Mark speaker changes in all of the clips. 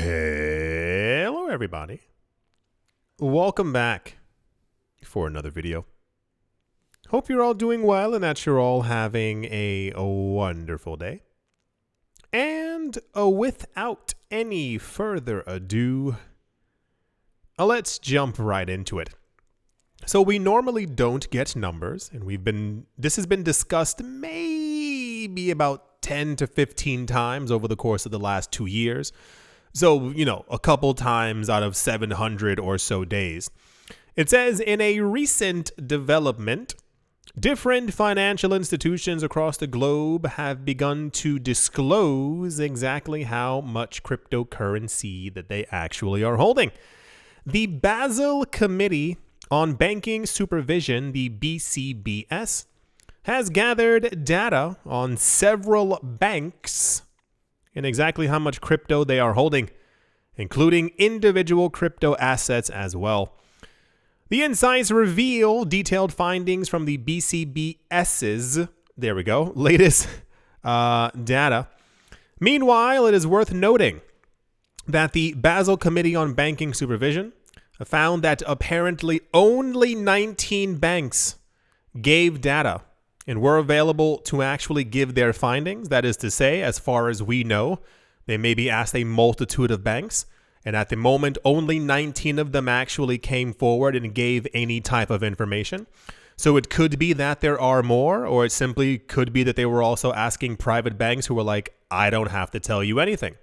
Speaker 1: Hello everybody. Welcome back for another video. Hope you're all doing well and that you're all having a wonderful day. And without any further ado, let's jump right into it. So we normally don't get numbers, and this has been discussed maybe about 10 to 15 times over the course of the last 2 years. So, a couple times out of 700 or so days. It says, in a recent development, different financial institutions across the globe have begun to disclose exactly how much cryptocurrency that they actually are holding. The Basel Committee on Banking Supervision, the BCBS, has gathered data on several banks and exactly how much crypto they are holding, including individual crypto assets as well. The insights reveal detailed findings from the BCBS's, latest data. Meanwhile, it is worth noting that the Basel Committee on Banking Supervision found that apparently only 19 banks gave data and were available to actually give their findings. That is to say, as far as we know, they maybe asked a multitude of banks, and at the moment, only 19 of them actually came forward and gave any type of information. So it could be that there are more, or it simply could be that they were also asking private banks who were like, I don't have to tell you anything.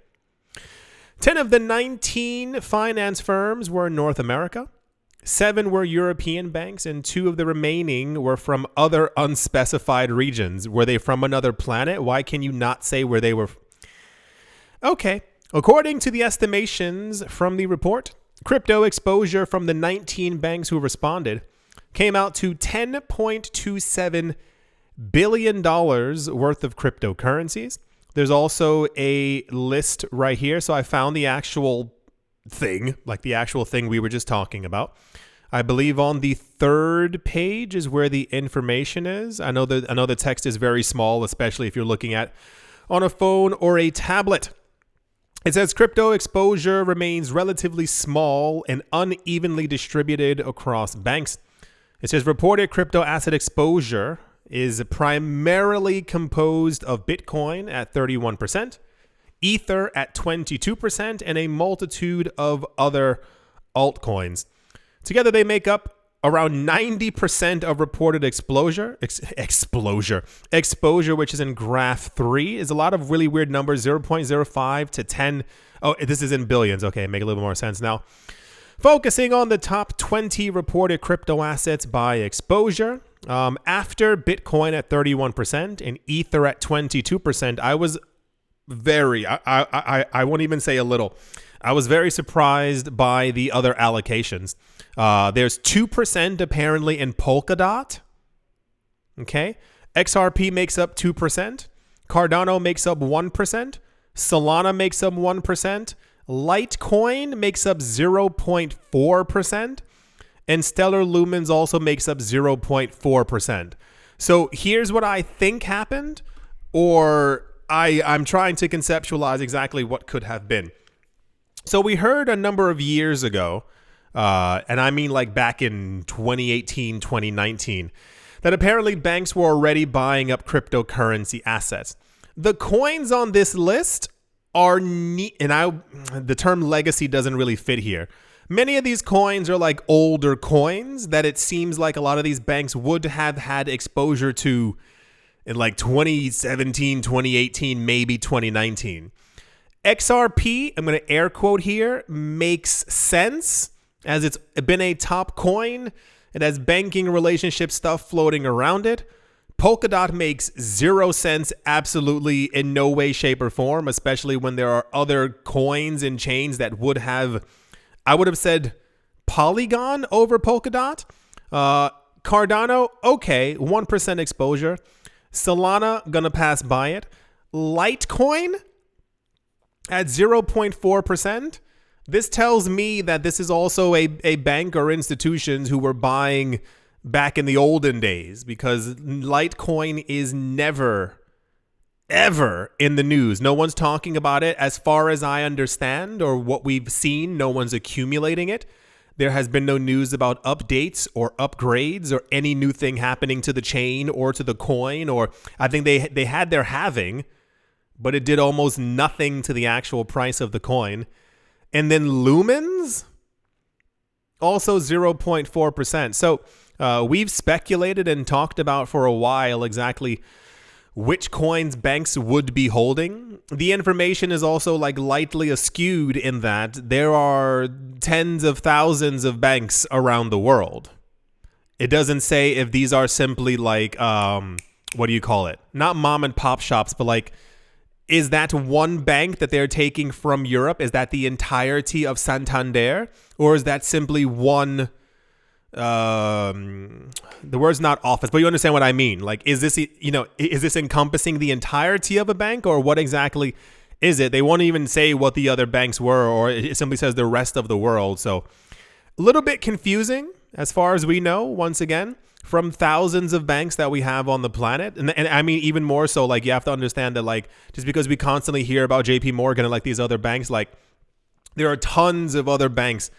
Speaker 1: 10 of the 19 finance firms were in North America. 7 were European banks, and 2 of the remaining were from other unspecified regions. Were they from another planet? Why can you not say where they were? Okay. According to the estimations from the report, crypto exposure from the 19 banks who responded came out to $10.27 billion worth of cryptocurrencies. There's also a list right here. So I found the actual thing, we were just talking about. I believe on the 3rd page is where the information is. I know the text is very small, especially if you're looking at on a phone or a tablet. It says crypto exposure remains relatively small and unevenly distributed across banks. It says reported crypto asset exposure is primarily composed of Bitcoin at 31%, Ether at 22%, and a multitude of other altcoins. Together, they make up around 90% of reported exposure, which is in graph 3, is a lot of really weird numbers, 0.05 to 10. Oh, this is in billions. Okay, make a little more sense now. Focusing on the top 20 reported crypto assets by exposure, after Bitcoin at 31% and Ether at 22%, I was I won't even say a little. I was very surprised by the other allocations. There's 2% apparently in Polkadot. Okay. XRP makes up 2%. Cardano makes up 1%. Solana makes up 1%. Litecoin makes up 0.4%. And Stellar Lumens also makes up 0.4%. So here's what I think happened, or I'm trying to conceptualize exactly what could have been. So we heard a number of years ago, and I mean like back in 2018, 2019, that apparently banks were already buying up cryptocurrency assets. The coins on this list are neat, and the term legacy doesn't really fit here. Many of these coins are like older coins that it seems like a lot of these banks would have had exposure to in like 2017, 2018, maybe 2019. XRP, I'm going to air quote here, makes sense as it's been a top coin. It has banking relationship stuff floating around it. Polkadot makes 0 sense, absolutely in no way, shape, or form, especially when there are other coins and chains that would have, I would have said Polygon over Polkadot. Cardano, okay, 1% exposure. Solana, gonna pass by it. Litecoin at 0.4%. This tells me that this is also a bank or institutions who were buying back in the olden days, because Litecoin is never ever in the news. No one's talking about it as far as I understand, or what we've seen. No one's accumulating it. There has been no news about updates or upgrades or any new thing happening to the chain or to the coin. Or I think they had their halving, but it did almost nothing to the actual price of the coin. And then lumens, also 0.4%. So we've speculated and talked about for a while exactly which coins banks would be holding. The information is also like lightly askewed in that there are tens of thousands of banks around the world. It doesn't say if these are simply like, what do you call it? Not mom and pop shops, but like, is that one bank that they're taking from Europe? Is that the entirety of Santander? Or is that simply one, the word's not office, but you understand what I mean. Like, is this, is this encompassing the entirety of a bank, or what exactly is it? They won't even say what the other banks were, or it simply says the rest of the world. So a little bit confusing as far as we know, once again, from thousands of banks that we have on the planet. And I mean, even more so, like, you have to understand that, like, just because we constantly hear about JP Morgan and like these other banks, like, there are tons of other banks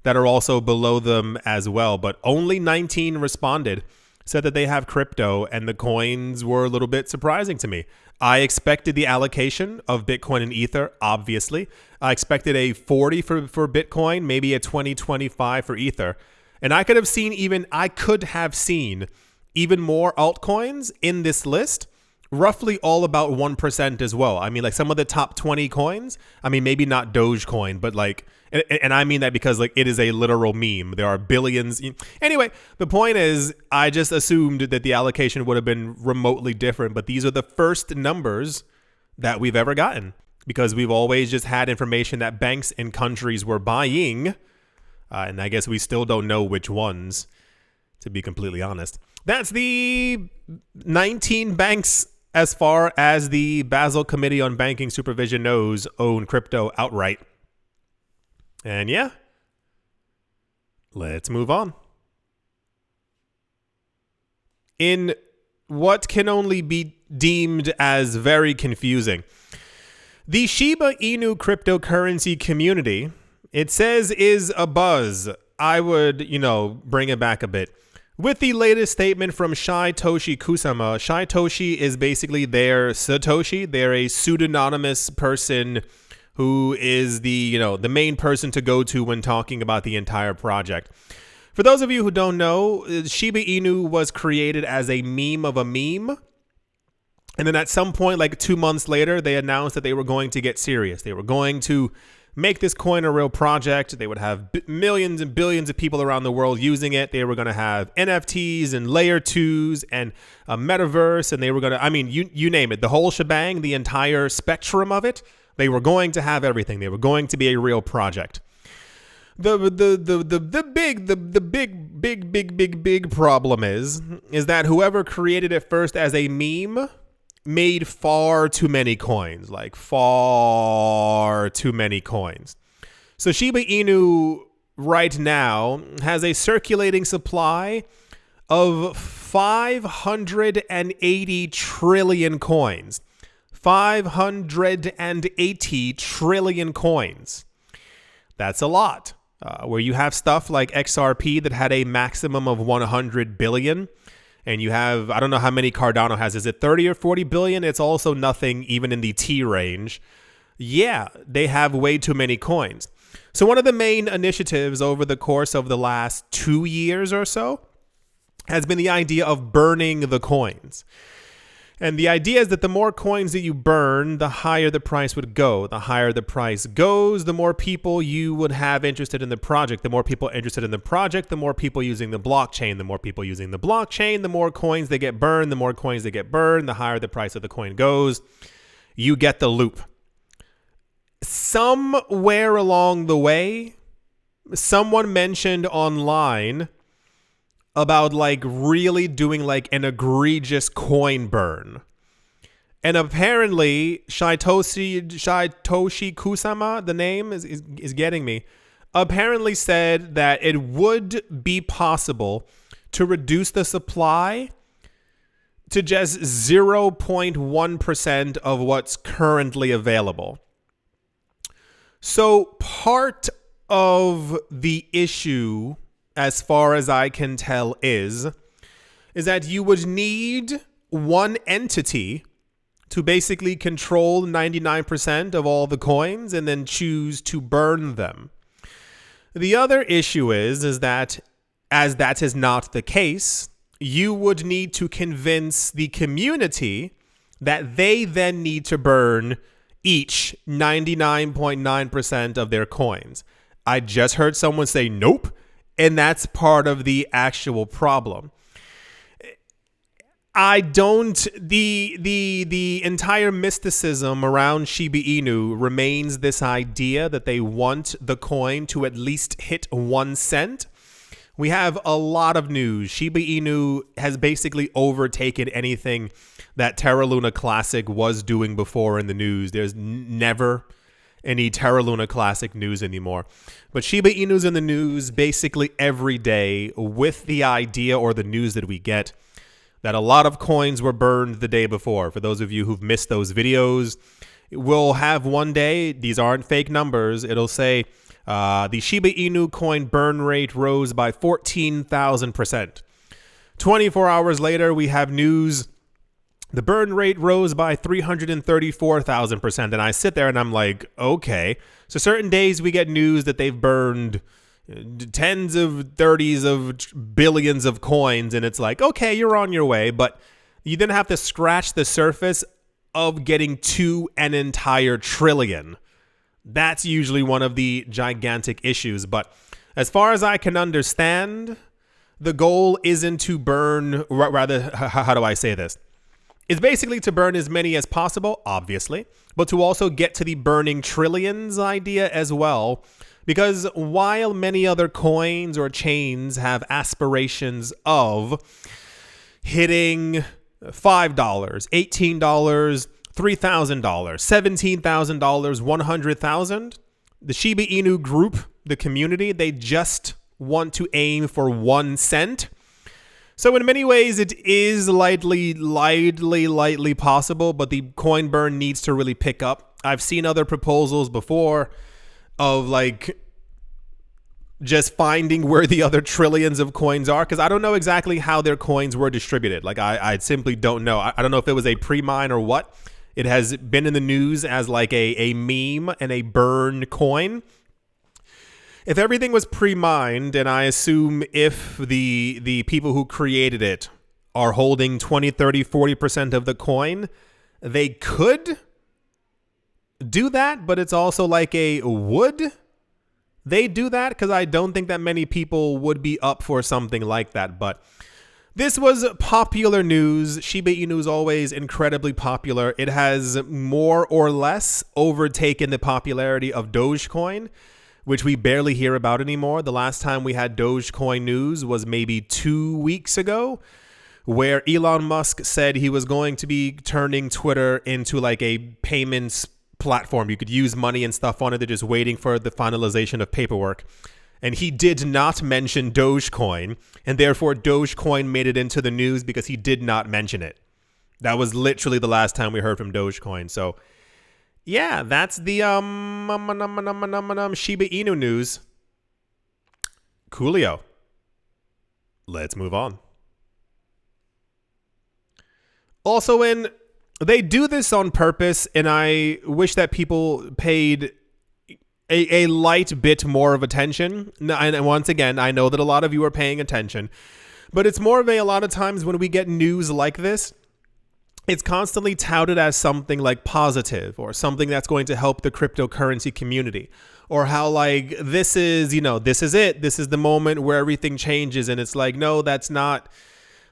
Speaker 1: that are also below them as well. But only 19 responded, said that they have crypto, and the coins were a little bit surprising to me. I expected the allocation of Bitcoin and Ether, obviously. I expected a 40 for Bitcoin, maybe a 20, 25 for Ether. And I could have seen even more altcoins in this list, roughly all about 1% as well. I mean, like some of the top 20 coins, I mean, maybe not Dogecoin, but like, and I mean that because like it is a literal meme. There are billions. Anyway, the point is, I just assumed that the allocation would have been remotely different, but these are the first numbers that we've ever gotten, because we've always just had information that banks and countries were buying. And I guess we still don't know which ones, to be completely honest. That's the 19 banks, as far as the Basel Committee on Banking Supervision knows, own crypto outright. And yeah, let's move on. In what can only be deemed as very confusing, the Shiba Inu cryptocurrency community, it says, is abuzz. I would, bring it back a bit. With the latest statement from Toshi Kusama, Toshi is basically their Satoshi. They're a pseudonymous person who is the main person to go to when talking about the entire project. For those of you who don't know, Shiba Inu was created as a meme of a meme. And then at some point, like 2 months later, they announced that they were going to get serious. They were going to make this coin a real project. They would have millions and billions of people around the world using it. They were going to have NFTs and layer 2s and a metaverse. And they were going to, I mean, you name it, the whole shebang, the entire spectrum of it. They were going to have everything. They were going to be a real project. The big problem is that whoever created it first as a meme made far too many coins, like far too many coins. So Shiba Inu right now has a circulating supply of 580 trillion coins. 580 trillion coins. That's a lot. Where you have stuff like XRP that had a maximum of 100 billion. And you have, I don't know how many Cardano has. Is it 30 or 40 billion? It's also nothing even in the T range. Yeah, they have way too many coins. So one of the main initiatives over the course of the last 2 years or so has been the idea of burning the coins. And the idea is that the more coins that you burn, the higher the price would go. The higher the price goes, the more people you would have interested in the project. The more people interested in the project, the more people using the blockchain. The more people using the blockchain, the more coins they get burned. The more coins they get burned, the higher the price of the coin goes. You get the loop. Somewhere along the way, someone mentioned online about like really doing like an egregious coin burn. And apparently Toshi Kusama, the name is getting me, apparently said that it would be possible to reduce the supply to just 0.1% of what's currently available. So part of the issue, as far as I can tell, is that you would need one entity to basically control 99% of all the coins and then choose to burn them. The other issue is that, as that is not the case, you would need to convince the community that they then need to burn each 99.9% of their coins. I just heard someone say nope, and that's part of the actual problem. The entire mysticism around Shiba Inu remains this idea that they want the coin to at least hit 1 cent. We have a lot of news. Shiba Inu has basically overtaken anything that Terra Luna Classic was doing before in the news. There's never any Terra Luna Classic news anymore. But Shiba Inu's in the news basically every day with the idea, or the news that we get, that a lot of coins were burned the day before. For those of you who've missed those videos, we'll have one day, these aren't fake numbers, it'll say the Shiba Inu coin burn rate rose by 14,000%. 24 hours later, we have news, the burn rate rose by 334,000%. And I sit there and I'm like, okay. So certain days we get news that they've burned tens of 30s of billions of coins, and it's like, okay, you're on your way, but you then have to scratch the surface of getting to an entire trillion. That's usually one of the gigantic issues. But as far as I can understand, the goal isn't to burn, rather, how do I say this? It's basically to burn as many as possible, obviously, but to also get to the burning trillions idea as well. Because while many other coins or chains have aspirations of hitting $5, $18, $3,000, $17,000, $100,000, the Shiba Inu group, the community, they just want to aim for 1 cent. So in many ways, it is lightly possible, but the coin burn needs to really pick up. I've seen other proposals before of like just finding where the other trillions of coins are, because I don't know exactly how their coins were distributed. Like I simply don't know. I don't know if it was a pre-mine or what. It has been in the news as like a meme and a burn coin. If everything was pre-mined, and I assume if the people who created it are holding 20, 30, 40% of the coin, they could do that, but it's also like would they do that? Because I don't think that many people would be up for something like that. But this was popular news. Shiba Inu is always incredibly popular. It has more or less overtaken the popularity of Dogecoin, which we barely hear about anymore. The last time we had Dogecoin news was maybe 2 weeks ago, where Elon Musk said he was going to be turning Twitter into like a payments platform. You could use money and stuff on it. They're just waiting for the finalization of paperwork. And he did not mention Dogecoin, and therefore Dogecoin made it into the news because he did not mention it. That was literally the last time we heard from Dogecoin. So yeah, that's the Shiba Inu news. Coolio. Let's move on. Also, they do this on purpose, and I wish that people paid a light bit more of attention. And once again, I know that a lot of you are paying attention, but it's more of a lot of times when we get news like this, it's constantly touted as something like positive or something that's going to help the cryptocurrency community, or how like this is it. This is the moment where everything changes. And it's like, no, that's not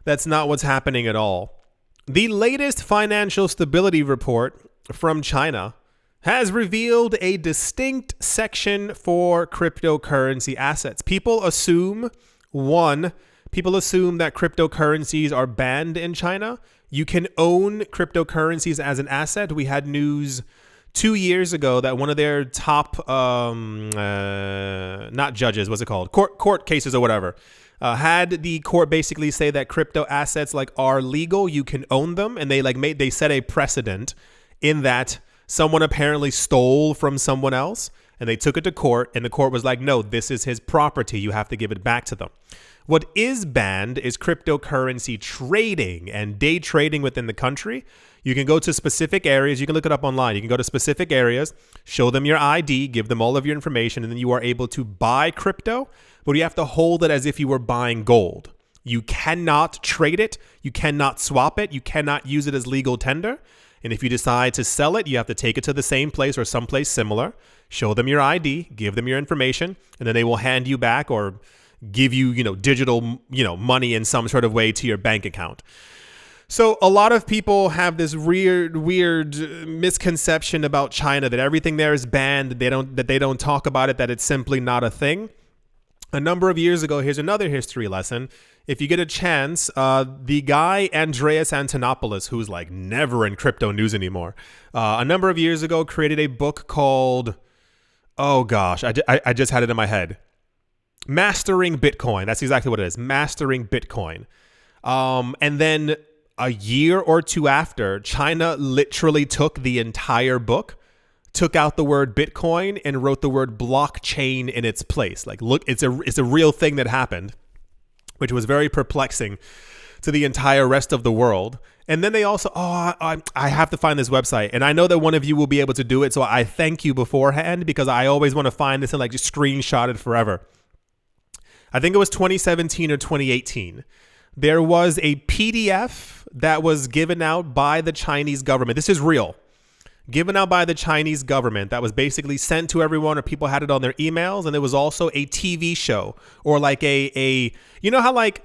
Speaker 1: what's happening at all. The latest financial stability report from China has revealed a distinct section for cryptocurrency assets. People assume that cryptocurrencies are banned in China. You can own cryptocurrencies as an asset. We had news 2 years ago that one of their top, not judges, what's it called? Court cases or whatever. Had the court basically say that crypto assets like are legal, you can own them, and they set a precedent in that someone apparently stole from someone else, and they took it to court, and the court was like, no, this is his property. You have to give it back to them. What is banned is cryptocurrency trading and day trading within the country. You can go to specific areas. You can look it up online. You can go to specific areas, show them your ID, give them all of your information, and then you are able to buy crypto, but you have to hold it as if you were buying gold. You cannot trade it. You cannot swap it. You cannot use it as legal tender. And if you decide to sell it, you have to take it to the same place or someplace similar, show them your ID, give them your information, and then they will hand you back or give you, digital, money in some sort of way to your bank account. So a lot of people have this weird misconception about China that everything there is banned, that they don't talk about it, that it's simply not a thing. A number of years ago, here's another history lesson. If you get a chance, the guy Andreas Antonopoulos, who's like never in crypto news anymore, a number of years ago created a book called, oh gosh, I just had it in my head. Mastering Bitcoin. That's exactly what it is. Mastering Bitcoin. And then a year or two after, China literally took the entire book, took out the word Bitcoin, and wrote the word blockchain in its place. Like, look, it's a real thing that happened, which was very perplexing to the entire rest of the world. And then they also, I have to find this website. And I know that one of you will be able to do it, so I thank you beforehand, because I always want to find this and like just screenshot it forever. I think it was 2017 or 2018. There was a PDF that was given out by the Chinese government. This is real. Given out by the Chinese government that was basically sent to everyone, or people had it on their emails. And there was also a TV show, or like a how like,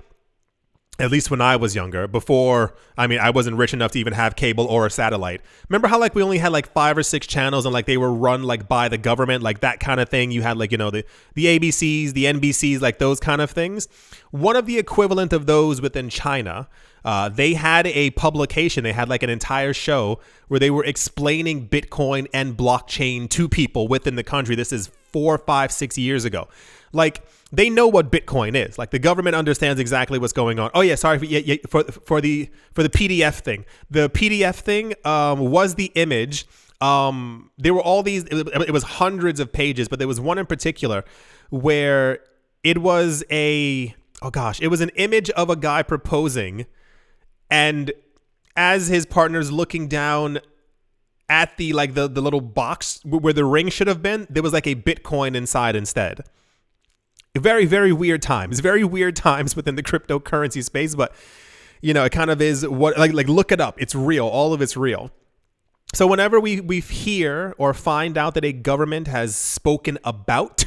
Speaker 1: at least when I was younger, before, I wasn't rich enough to even have cable or a satellite. Remember how like we only had like 5 or 6 channels and like they were run like by the government, like that kind of thing. You had like, the ABCs, the NBCs, like those kind of things. One of the equivalent of those within China, they had a publication. They had like an entire show where they were explaining Bitcoin and blockchain to people within the country. This is 4, 5, 6 years ago. Like, they know what Bitcoin is. Like, the government understands exactly what's going on. Oh yeah, sorry for the PDF thing. The PDF thing was the image. There were all these. It was hundreds of pages, but there was one in particular where it was it was an image of a guy proposing, and as his partner's looking down at the little box where the ring should have been, there was like a Bitcoin inside instead. Very, very weird times. Very weird times within the cryptocurrency space, but it kind of is what like look it up. It's real. All of it's real. So whenever we hear or find out that a government has spoken about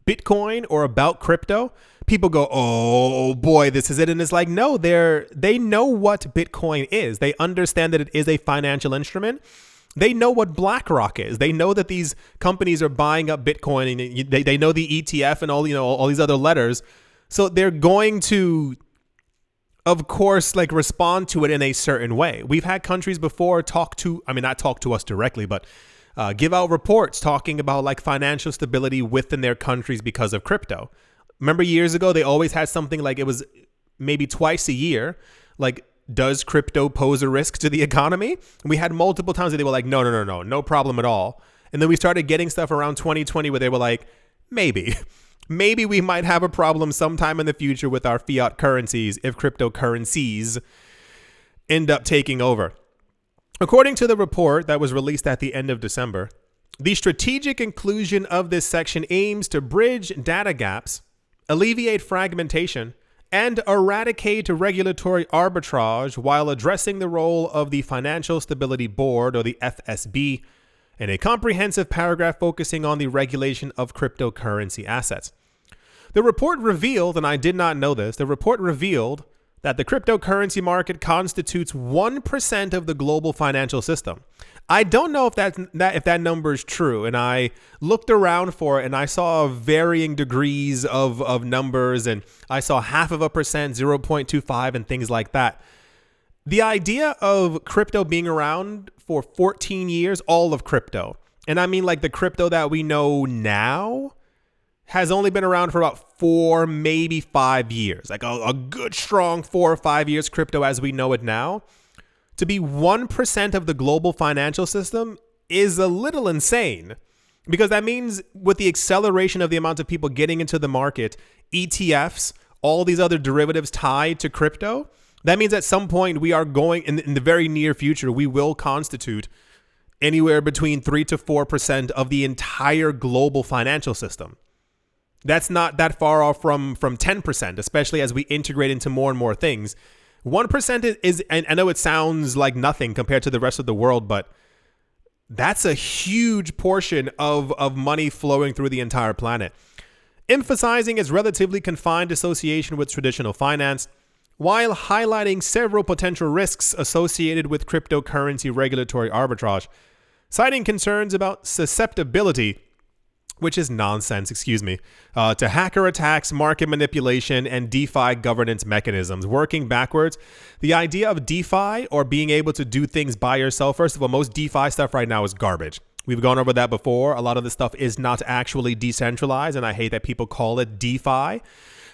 Speaker 1: Bitcoin or about crypto, people go, "Oh boy, this is it." And it's like, no, they know what Bitcoin is. They understand that it is a financial instrument. They know what BlackRock is. They know that these companies are buying up Bitcoin, and they know the ETF and all these other letters. So they're going to, of course, like respond to it in a certain way. We've had countries before not talk to us directly, but give out reports talking about like financial stability within their countries because of crypto. Remember years ago, they always had something like, it was maybe twice a year, like, does crypto pose a risk to the economy? And we had multiple times that they were like, no problem at all. And then we started getting stuff around 2020 where they were like, maybe we might have a problem sometime in the future with our fiat currencies if cryptocurrencies end up taking over. According to the report that was released at the end of December, the strategic inclusion of this section aims to bridge data gaps, alleviate fragmentation, and eradicate regulatory arbitrage while addressing the role of the Financial Stability Board, or the FSB, in a comprehensive paragraph focusing on the regulation of cryptocurrency assets. The report revealed, and I did not know this, the report revealed that the cryptocurrency market constitutes 1% of the global financial system. I don't know if that number is true, and I looked around for it, and I saw varying degrees of numbers, and I saw 0.5%, 0.25, and things like that. The idea of crypto being around for 14 years, all of crypto, and I mean like the crypto that we know now, has only been around for about 4, maybe 5 years, like a good strong 4 or 5 years, crypto as we know it now, to be 1% of the global financial system is a little insane, because that means with the acceleration of the amount of people getting into the market, ETFs, all these other derivatives tied to crypto, that means at some point we are going in the very near future, we will constitute anywhere between 3 to 4% of the entire global financial system. That's not that far off from 10%, especially as we integrate into more and more things. 1% is, and I know it sounds like nothing compared to the rest of the world, but that's a huge portion of money flowing through the entire planet. Emphasizing its relatively confined association with traditional finance, while highlighting several potential risks associated with cryptocurrency regulatory arbitrage, citing concerns about susceptibility, which is nonsense, to hacker attacks, market manipulation, and DeFi governance mechanisms. Working backwards, the idea of DeFi, or being able to do things by yourself, first of all, most DeFi stuff right now is garbage. We've gone over that before. A lot of this stuff is not actually decentralized, and I hate that people call it DeFi.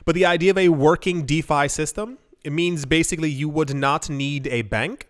Speaker 1: But the idea of a working DeFi system, it means basically you would not need a bank,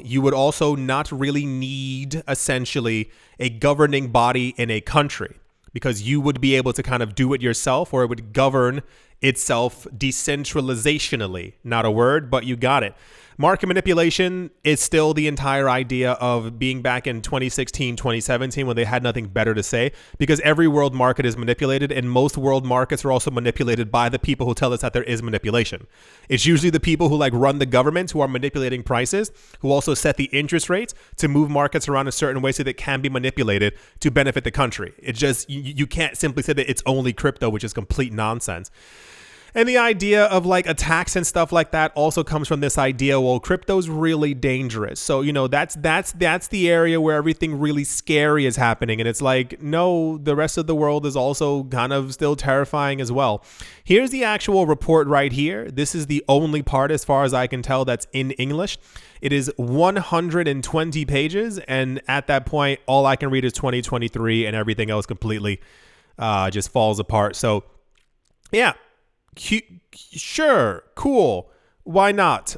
Speaker 1: you would also not really need essentially a governing body in a country, because you would be able to kind of do it yourself, or it would govern itself decentralizationally. Not a word, but you got it. Market manipulation is still the entire idea of being back in 2016, 2017, when they had nothing better to say, because every world market is manipulated, and most world markets are also manipulated by the people who tell us that there is manipulation. It's usually the people who like run the government, who are manipulating prices, who also set the interest rates to move markets around a certain way so that it can be manipulated to benefit the country. It's just, you can't simply say that it's only crypto, which is complete nonsense. And the idea of like attacks and stuff like that also comes from this idea, well, crypto's really dangerous. So, that's the area where everything really scary is happening. And it's like, no, the rest of the world is also kind of still terrifying as well. Here's the actual report right here. This is the only part, as far as I can tell, that's in English. It is 120 pages. And at that point, all I can read is 2023, and everything else completely just falls apart. So, yeah. Sure, cool. Why not?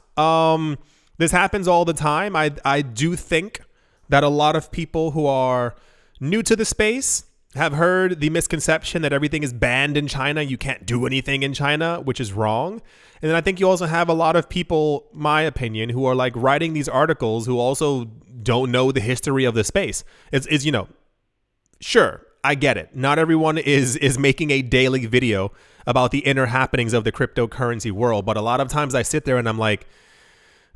Speaker 1: This happens all the time. I do think that a lot of people who are new to the space have heard the misconception that everything is banned in China. You can't do anything in China, which is wrong. And then I think you also have a lot of people, my opinion, who are like writing these articles who also don't know the history of the space. It's sure, I get it. Not everyone is making a daily video about the inner happenings of the cryptocurrency world. But a lot of times I sit there and I'm like,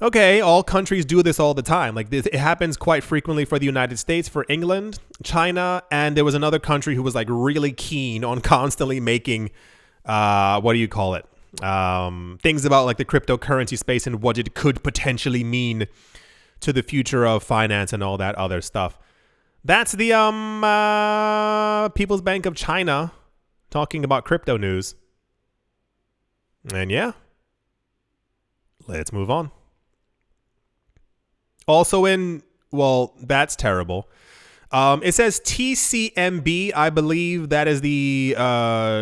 Speaker 1: okay, all countries do this all the time. Like this, it happens quite frequently for the United States, for England, China, and there was another country who was like really keen on constantly making, things about like the cryptocurrency space and what it could potentially mean to the future of finance and all that other stuff. That's the People's Bank of China talking about crypto news. And yeah, let's move on. Also that's terrible. It says TCMB. I believe that is the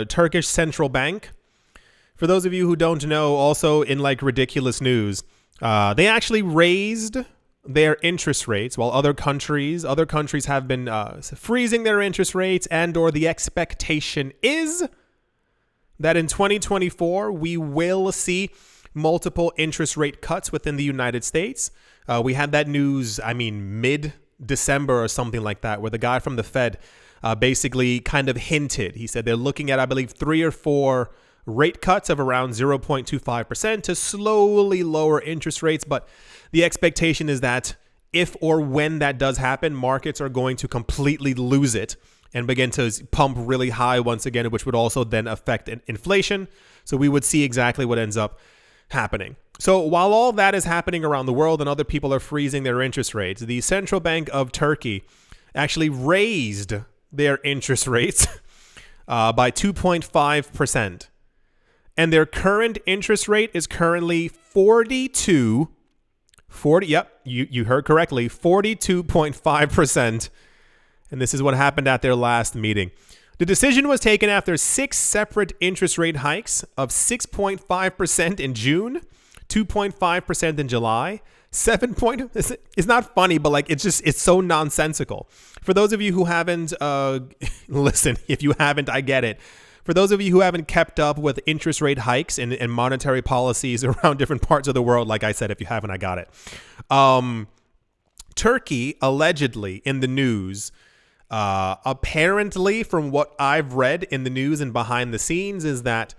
Speaker 1: Turkish central bank. For those of you who don't know, also in like ridiculous news, they actually raised their interest rates, while other countries have been freezing their interest rates, and or the expectation is that in 2024 we will see multiple interest rate cuts within the United States. We had that news, mid-December or something like that, where the guy from the Fed basically kind of hinted. He said they're looking at, I believe, 3 or 4 rate cuts of around 0.25% to slowly lower interest rates, but the expectation is that if or when that does happen, markets are going to completely lose it and begin to pump really high once again, which would also then affect inflation. So we would see exactly what ends up happening. So while all that is happening around the world and other people are freezing their interest rates, the Central Bank of Turkey actually raised their interest rates by 2.5%. And their current interest rate is currently 42.5%. And this is what happened at their last meeting. The decision was taken after 6 separate interest rate hikes of 6.5% in June, 2.5% in July, 7 point. It's not funny, but like it's so nonsensical. For those of you who haven't, listen, if you haven't, I get it. For those of you who haven't kept up with interest rate hikes and monetary policies around different parts of the world, like I said, if you haven't, I got it. Turkey allegedly in the news. Apparently, from what I've read in the news and behind the scenes, is that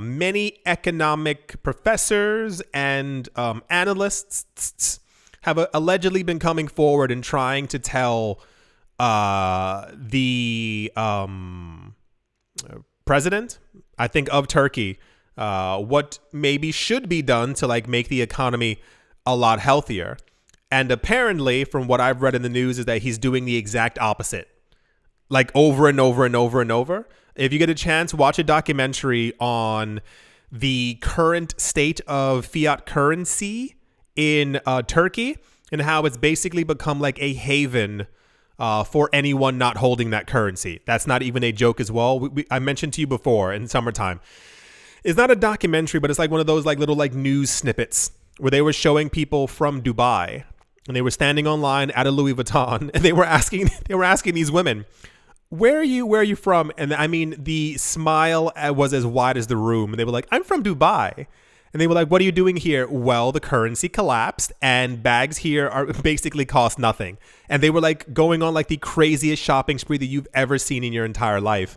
Speaker 1: many economic professors and analysts have allegedly been coming forward and trying to tell the president, I think, of Turkey what maybe should be done to like make the economy a lot healthier. And apparently, from what I've read in the news, is that he's doing the exact opposite, like over and over and over and over. If you get a chance, watch a documentary on the current state of fiat currency in Turkey and how it's basically become like a haven for anyone not holding that currency. That's not even a joke as well. I mentioned to you before in summertime. It's not a documentary, but it's like one of those like little like news snippets where they were showing people from Dubai. And they were standing online at a Louis Vuitton, and they were asking these women, where are you from? And I mean, the smile was as wide as the room. And they were like, I'm from Dubai. And they were like, what are you doing here? Well, the currency collapsed and bags here are basically cost nothing. And they were like going on like the craziest shopping spree that you've ever seen in your entire life.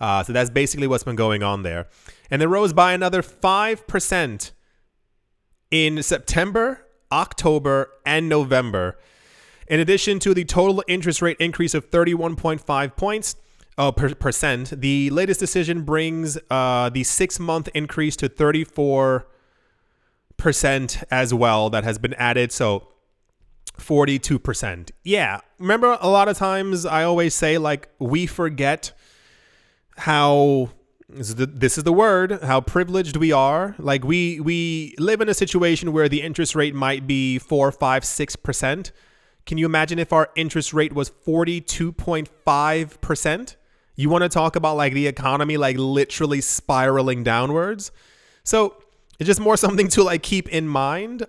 Speaker 1: So that's basically what's been going on there. And they rose by another 5% in September, October, and November. In addition to the total interest rate increase of 31.5 points percent, the latest decision brings the 6-month increase to 34% as well. That has been added, so 42%. Yeah, remember a lot of times I always say like we forget how. This is the word, how privileged we are. Like we live in a situation where the interest rate might be 4, 5, 6%. Can you imagine if our interest rate was 42.5%? You want to talk about like the economy, like literally spiraling downwards. So it's just more something to like keep in mind.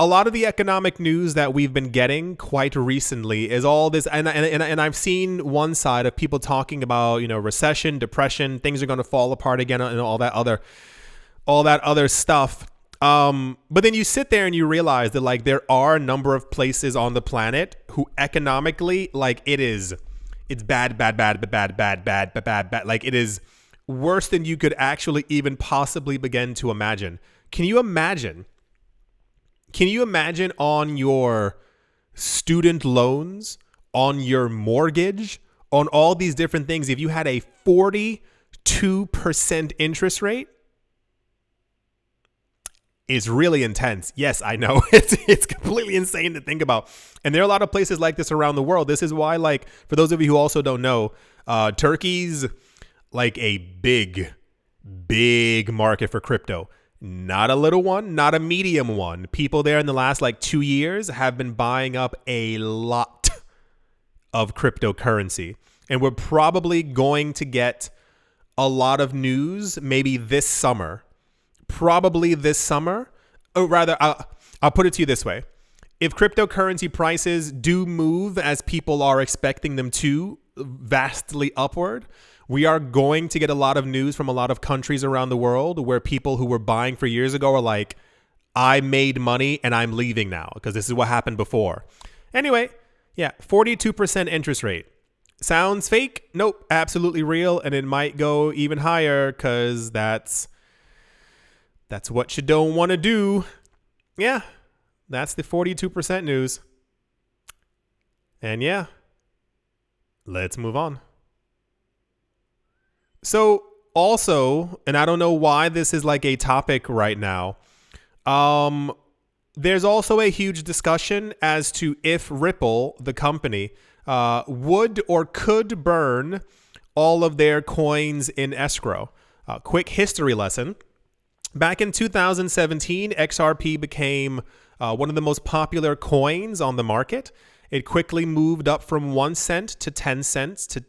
Speaker 1: A lot of the economic news that we've been getting quite recently is all this, and I've seen one side of people talking about, you know, recession, depression, things are going to fall apart again, and all that other stuff. But then you sit there and you realize that like there are a number of places on the planet who economically like it's bad. Like it is worse than you could actually even possibly begin to imagine. Can you imagine on your student loans, on your mortgage, on all these different things, if you had a 42% interest rate? It's really intense. Yes, I know. It's completely insane to think about. And there are a lot of places like this around the world. This is why, like, for those of you who also don't know, Turkey's like a big market for crypto. Not a little one, not a medium one. People there in the last like 2 years have been buying up a lot of cryptocurrency. And we're probably going to get a lot of news maybe this summer. Probably this summer. Or rather, I'll put it to you this way. If cryptocurrency prices do move as people are expecting them to, vastly upward, we are going to get a lot of news from a lot of countries around the world where people who were buying for years ago are like, I made money and I'm leaving now because this is what happened before. Anyway, yeah, 42% interest rate. Sounds fake? Nope, absolutely real. And it might go even higher because that's what you don't want to do. Yeah, that's the 42% news. And yeah, let's move on. So also, and I don't know why this is like a topic right now, there's also a huge discussion as to if Ripple, the company, would or could burn all of their coins in escrow. Quick history lesson. Back in 2017, XRP became one of the most popular coins on the market. It quickly moved up from 1 cent to 10 cents to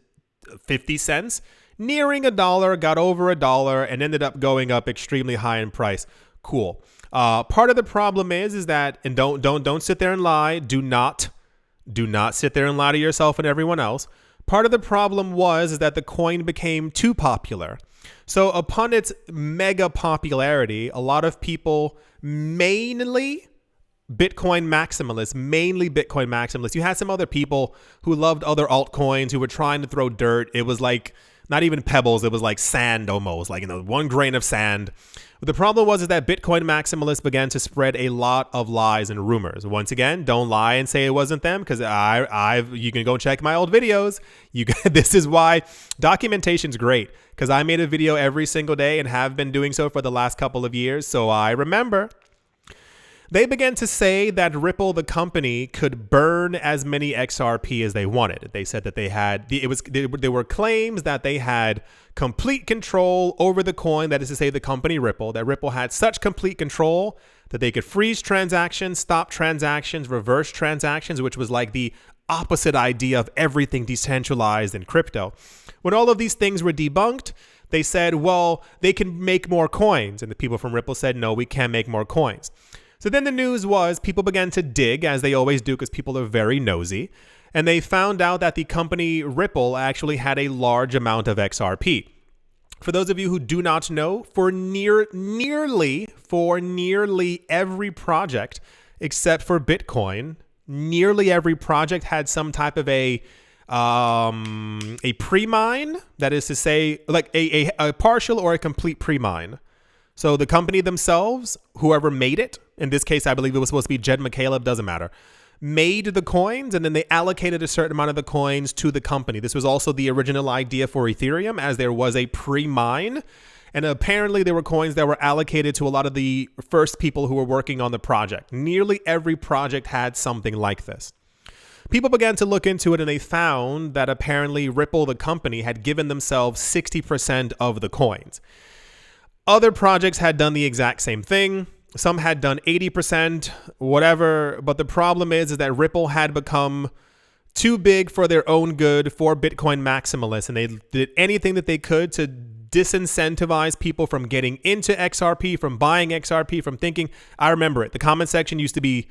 Speaker 1: 50 cents, nearing $1, got over $1, and ended up going up extremely high in price. Cool. Part of the problem is that, and don't sit there and lie. Do not sit there and lie to yourself and everyone else. Part of the problem is that the coin became too popular. So upon its mega popularity, a lot of people, mainly Bitcoin maximalists. You had some other people who loved other altcoins who were trying to throw dirt. It was like not even pebbles. It was like sand almost, like, 1 grain of sand. But the problem is that Bitcoin maximalists began to spread a lot of lies and rumors. Once again, don't lie and say it wasn't them, because you can go check my old videos. This is why documentation's great, because I made a video every single day and have been doing so for the last couple of years. So I remember. They began to say that Ripple, the company, could burn as many XRP as they wanted. They said that there were claims that they had complete control over the coin. That is to say, the company Ripple, that Ripple had such complete control that they could freeze transactions, stop transactions, reverse transactions, which was like the opposite idea of everything decentralized in crypto. When all of these things were debunked, they said, well, they can make more coins. And the people from Ripple said, no, we can't make more coins. So then the news was people began to dig, as they always do, because people are very nosy. And they found out that the company Ripple actually had a large amount of XRP. For those of you who do not know, for nearly every project, except for Bitcoin, nearly every project had some type of a premine. That is to say, like a partial or a complete premine. So the company themselves, whoever made it, in this case, I believe it was supposed to be Jed McCaleb, doesn't matter, made the coins, and then they allocated a certain amount of the coins to the company. This was also the original idea for Ethereum, as there was a pre-mine. And apparently there were coins that were allocated to a lot of the first people who were working on the project. Nearly every project had something like this. People began to look into it, and they found that apparently Ripple, the company, had given themselves 60% of the coins. Other projects had done the exact same thing. Some had done 80%, whatever. But the problem is that Ripple had become too big for their own good for Bitcoin maximalists. And they did anything that they could to disincentivize people from getting into XRP, from buying XRP, from thinking. I remember it. The comment section used to be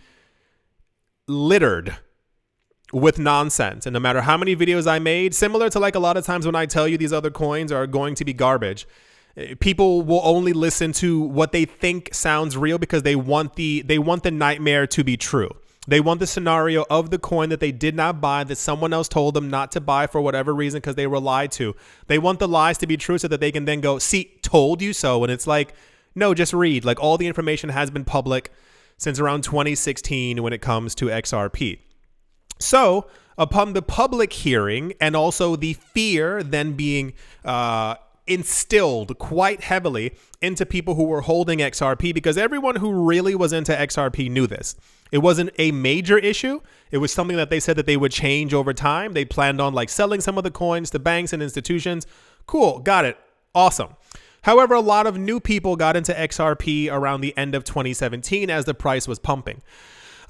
Speaker 1: littered with nonsense. And no matter how many videos I made, similar to like a lot of times when I tell you these other coins are going to be garbage, people will only listen to what they think sounds real because they want the nightmare to be true. They want the scenario of the coin that they did not buy, that someone else told them not to buy for whatever reason because they were lied to. They want the lies to be true so that they can then go, see, told you so. And it's like, no, just read. Like, all the information has been public since around 2016 when it comes to XRP. So upon the public hearing, and also the fear then being instilled quite heavily into people who were holding XRP, because everyone who really was into XRP knew this. It wasn't a major issue. It was something that they said that they would change over time. They planned on like selling some of the coins to banks and institutions. Cool, got it, awesome. However, a lot of new people got into XRP around the end of 2017 as the price was pumping.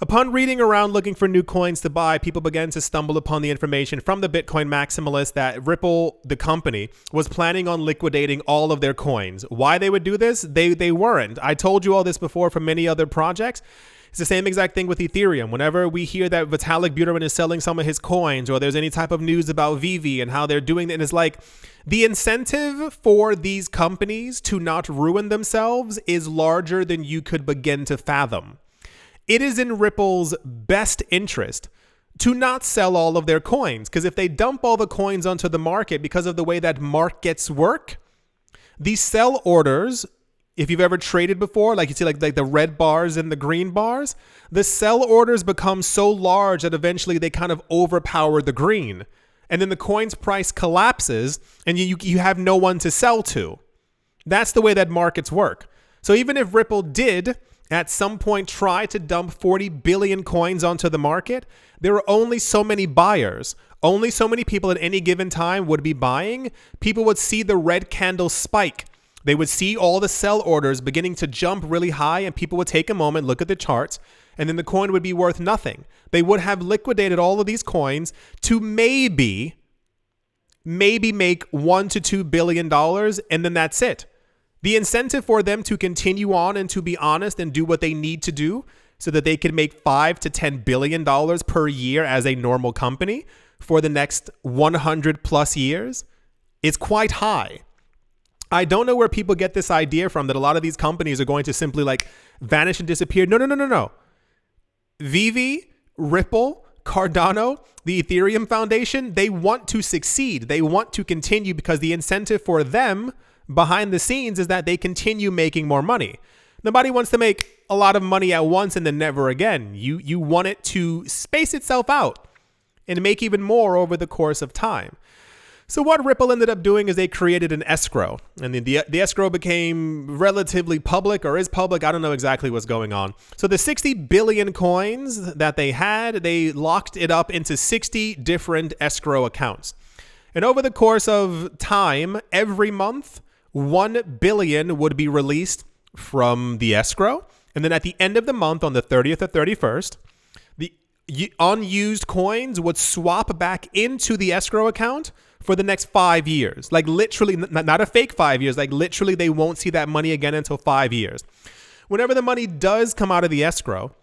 Speaker 1: Upon reading around looking for new coins to buy, people began to stumble upon the information from the Bitcoin maximalists that Ripple, the company, was planning on liquidating all of their coins. Why they would do this? They weren't. I told you all this before from many other projects. It's the same exact thing with Ethereum. Whenever we hear that Vitalik Buterin is selling some of his coins, or there's any type of news about VV and how they're doing it, and it's like the incentive for these companies to not ruin themselves is larger than you could begin to fathom. It is in Ripple's best interest to not sell all of their coins, because if they dump all the coins onto the market, because of the way that markets work, these sell orders, if you've ever traded before, like you see like the red bars and the green bars, the sell orders become so large that eventually they kind of overpower the green. And then the coin's price collapses and you have no one to sell to. That's the way that markets work. So even if Ripple did at some point try to dump 40 billion coins onto the market, there are only so many buyers. Only so many people at any given time would be buying. People would see the red candle spike. They would see all the sell orders beginning to jump really high, and people would take a moment, look at the charts, and then the coin would be worth nothing. They would have liquidated all of these coins to maybe maybe make $1 to $2 billion, and then that's it. The incentive for them to continue on and to be honest and do what they need to do so that they can make $5 to $10 billion per year as a normal company for the next 100 plus years is quite high. I don't know where people get this idea from that a lot of these companies are going to simply like vanish and disappear. No. Vivi, Ripple, Cardano, the Ethereum Foundation, they want to succeed. They want to continue because the incentive for them behind the scenes is that they continue making more money. Nobody wants to make a lot of money at once and then never again. You want it to space itself out and make even more over the course of time. So what Ripple ended up doing is they created an escrow, and the escrow became relatively public, or is public. I don't know exactly what's going on. So the 60 billion coins that they had, they locked it up into 60 different escrow accounts. And over the course of time, every month, 1 billion would be released from the escrow. And then at the end of the month, on the 30th or 31st, the unused coins would swap back into the escrow account for the next 5 years. Like literally, not a fake 5 years, like literally they won't see that money again until 5 years. Whenever the money does come out of the escrow,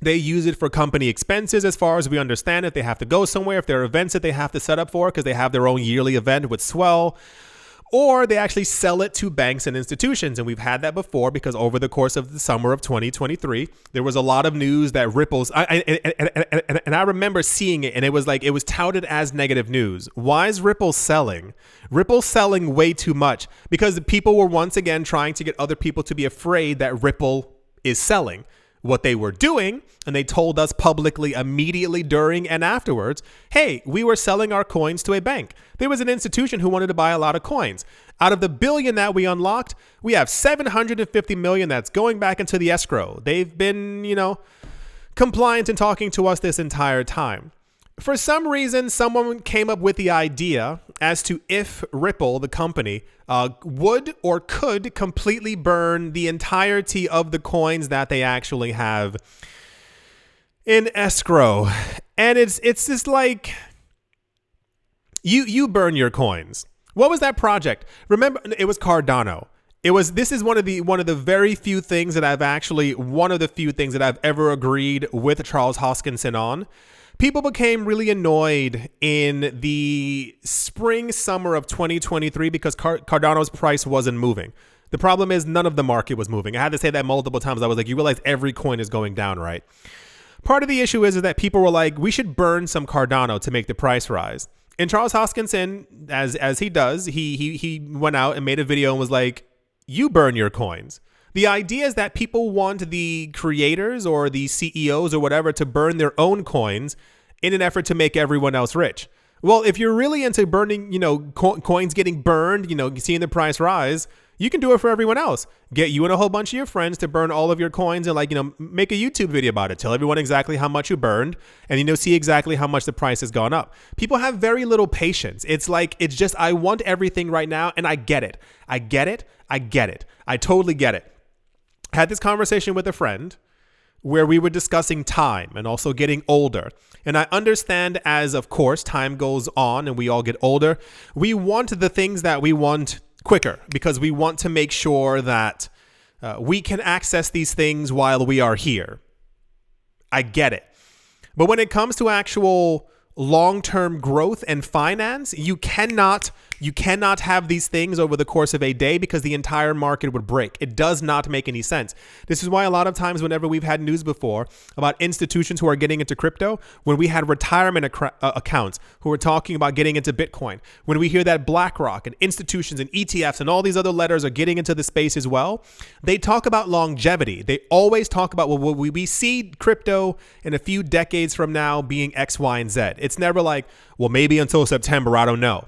Speaker 1: they use it for company expenses as far as we understand it. They have to go somewhere, if there are events that they have to set up for because they have their own yearly event with Swell, or they actually sell it to banks and institutions. And we've had that before because over the course of the summer of 2023, there was a lot of news that Ripple's, and I remember seeing it, and it was like, it was touted as negative news. Why is Ripple selling? Ripple's selling way too much because people were once again trying to get other people to be afraid that Ripple is selling. What they were doing, and they told us publicly immediately during and afterwards, hey, we were selling our coins to a bank. There was an institution who wanted to buy a lot of coins. Out of the billion that we unlocked, we have 750 million that's going back into the escrow. They've been, compliant in talking to us this entire time. For some reason, someone came up with the idea as to if Ripple, the company, would or could completely burn the entirety of the coins that they actually have in escrow. And it's just like, you burn your coins. What was that project? Remember, it was Cardano. This is one of the very few things that I've ever agreed with Charles Hoskinson on. People became really annoyed in the summer of 2023 because Cardano's price wasn't moving. The problem is none of the market was moving. I had to say that multiple times. I was like, you realize every coin is going down, right? Part of the issue is that people were like, we should burn some Cardano to make the price rise. And Charles Hoskinson, as he does, he went out and made a video and was like, you burn your coins. The idea is that people want the creators or the CEOs or whatever to burn their own coins in an effort to make everyone else rich. Well, if you're really into burning, coins getting burned, seeing the price rise, you can do it for everyone else. Get you and a whole bunch of your friends to burn all of your coins and make a YouTube video about it. Tell everyone exactly how much you burned and, see exactly how much the price has gone up. People have very little patience. It's just, I want everything right now. And I get it. I totally get it. I had this conversation with a friend where we were discussing time and also getting older. And I understand as, of course, time goes on and we all get older, we want the things that we want quicker because we want to make sure that we can access these things while we are here. I get it. But when it comes to actual long-term growth and finance, you cannot have these things over the course of a day because the entire market would break. It does not make any sense. This is why a lot of times whenever we've had news before about institutions who are getting into crypto, when we had retirement accounts who were talking about getting into Bitcoin, when we hear that BlackRock and institutions and ETFs and all these other letters are getting into the space as well, they talk about longevity. They always talk about, well, we see crypto in a few decades from now being X, Y, and Z. It's never like, well, maybe until September, I don't know.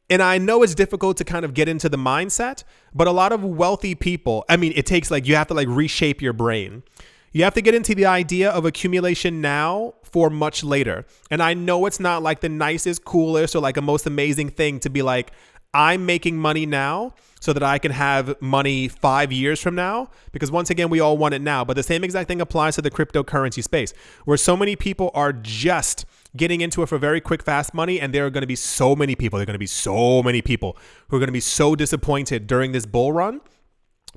Speaker 1: And I know it's difficult to kind of get into the mindset, but a lot of wealthy people, it takes you have to reshape your brain. You have to get into the idea of accumulation now for much later. And I know it's not like the nicest, coolest, or a most amazing thing to be like, I'm making money now so that I can have money 5 years from now, because once again, we all want it now. But the same exact thing applies to the cryptocurrency space, where so many people are just getting into it for very quick, fast money. And there are going to be so many people. There are going to be so many people who are going to be so disappointed during this bull run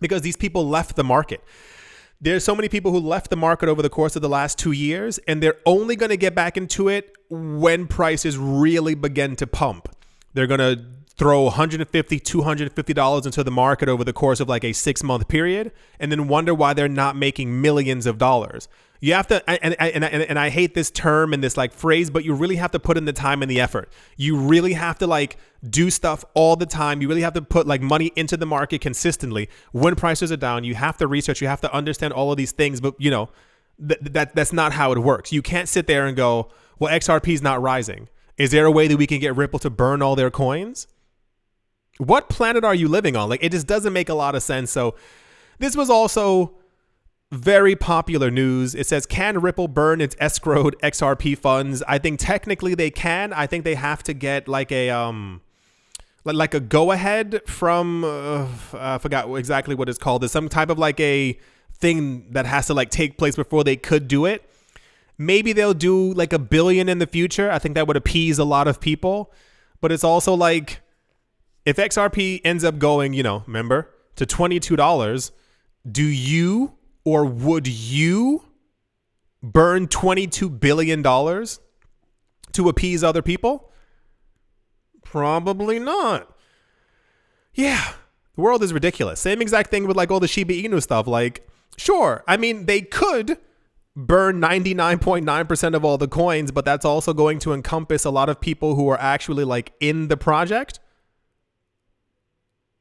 Speaker 1: because these people left the market. There's so many people who left the market over the course of the last 2 years, and they're only going to get back into it when prices really begin to pump. They're going to throw $150, $250 into the market over the course of like a 6-month period, and then wonder why they're not making millions of dollars. You have to, and I hate this term and this like phrase, but you really have to put in the time and the effort. You really have to like do stuff all the time. You really have to put like money into the market consistently. When prices are down, you have to research, you have to understand all of these things, but you know, that's not how it works. You can't sit there and go, well, XRP is not rising. Is there a way that we can get Ripple to burn all their coins? What planet are you living on? Like, it just doesn't make a lot of sense. So this was also very popular news. It says, can Ripple burn its escrowed XRP funds? I think technically they can. I think they have to get like a go ahead from I forgot exactly what it's called. There's some type of like a thing that has to like take place before they could do it. Maybe they'll do like $1 billion in the future. I think that would appease a lot of people. But it's also like, if XRP ends up going, you know, remember, to $22, do you or would you burn $22 billion to appease other people? Probably not. Yeah, the world is ridiculous. Same exact thing with like all the Shiba Inu stuff. Like, sure, I mean, they could burn 99.9% of all the coins, but that's also going to encompass a lot of people who are actually like in the project.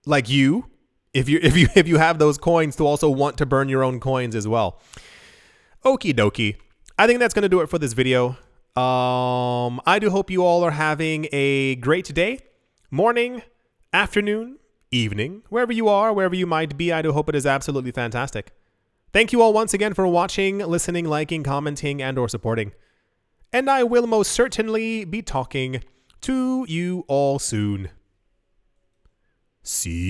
Speaker 1: Like you, if you have those coins, to also want to burn your own coins as well. Okie dokie. I think that's going to do it for this video. I do hope you all are having a great day, morning, afternoon, evening, wherever you are, wherever you might be. I do hope it is absolutely fantastic. Thank you all once again for watching, listening, liking, commenting, and or supporting. And I will most certainly be talking to you all soon. See